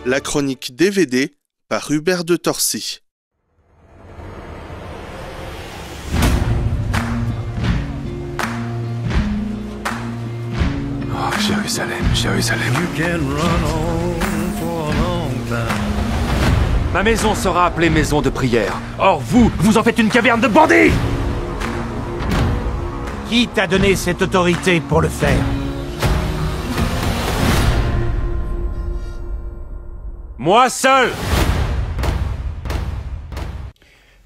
La chronique DVD par Hubert de Torcy. Oh, Jérusalem, Jérusalem. Ma maison sera appelée maison de prière. Or vous, vous en faites une caverne de bandits! Qui t'a donné cette autorité pour le faire? Moi seul!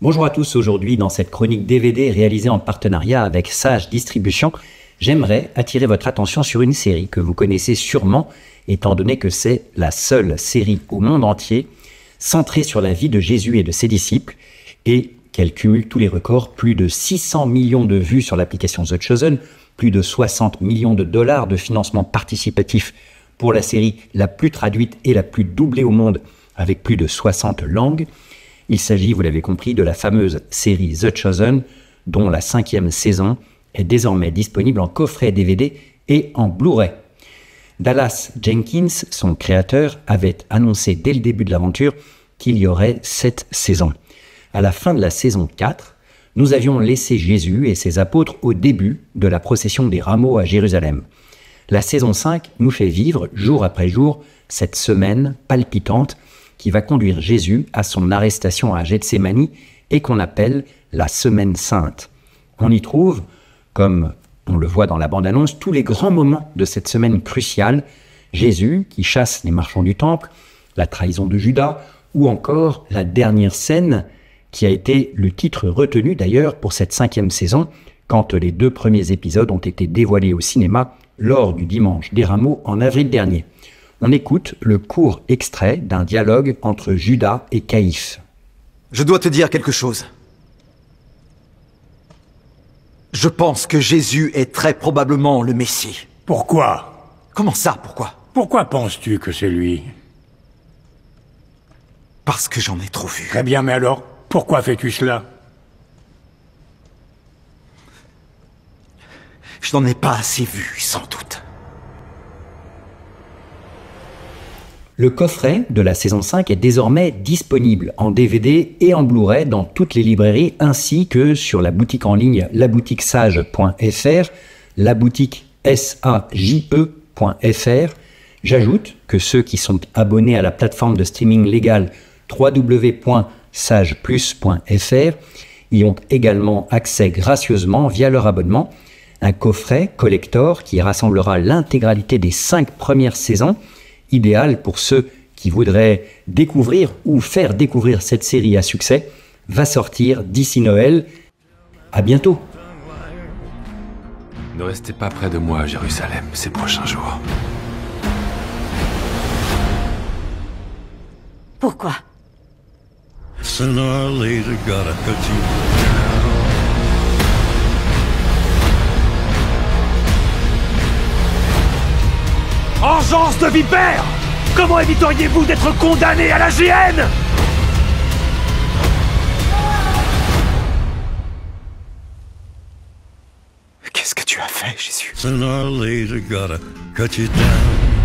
Bonjour à tous, aujourd'hui dans cette chronique DVD réalisée en partenariat avec Sage Distribution, j'aimerais attirer votre attention sur une série que vous connaissez sûrement, étant donné que c'est la seule série au monde entier centrée sur la vie de Jésus et de ses disciples, et qu'elle cumule tous les records, plus de 600 millions de vues sur l'application The Chosen, plus de 60 millions de dollars de financement participatif pour la série la plus traduite et la plus doublée au monde, avec plus de 60 langues. Il s'agit, vous l'avez compris, de la fameuse série The Chosen, dont la 5e saison est désormais disponible en coffret DVD et en Blu-ray. Dallas Jenkins, son créateur, avait annoncé dès le début de l'aventure qu'il y aurait 7 saisons. À la fin de la saison 4, nous avions laissé Jésus et ses apôtres au début de la procession des rameaux à Jérusalem. La saison 5 nous fait vivre, jour après jour, cette semaine palpitante qui va conduire Jésus à son arrestation à Gethsémani et qu'on appelle la Semaine Sainte. On y trouve, comme on le voit dans la bande-annonce, tous les grands moments de cette semaine cruciale. Jésus qui chasse les marchands du temple, la trahison de Judas, ou encore la dernière scène qui a été le titre retenu d'ailleurs pour cette 5e saison, quand les 2 premiers épisodes ont été dévoilés au cinéma lors du Dimanche des Rameaux en avril dernier. On écoute le court extrait d'un dialogue entre Judas et Caïphe. Je dois te dire quelque chose. Je pense que Jésus est très probablement le Messie. Pourquoi? Comment ça, pourquoi? Pourquoi penses-tu que c'est lui? Parce que j'en ai trop vu. Très bien, mais alors, pourquoi fais-tu cela? Je n'en ai pas assez vu, sans doute. Le coffret de la saison 5 est désormais disponible en DVD et en Blu-ray dans toutes les librairies ainsi que sur la boutique en ligne laboutiquesage.fr, la boutique saje.fr. J'ajoute que ceux qui sont abonnés à la plateforme de streaming légale www.sageplus.fr y ont également accès gracieusement via leur abonnement. Un coffret collector qui rassemblera l'intégralité des 5 premières saisons, idéal pour ceux qui voudraient découvrir ou faire découvrir cette série à succès, va sortir d'ici Noël. À bientôt. Ne restez pas près de moi à Jérusalem ces prochains jours. Pourquoi? Sooner or later, gotta cut you. Engeance de vipère! Comment éviteriez-vous d'être condamné à la GN? Qu'est-ce que tu as fait, Jésus? Sooner or later, gotta cut you down.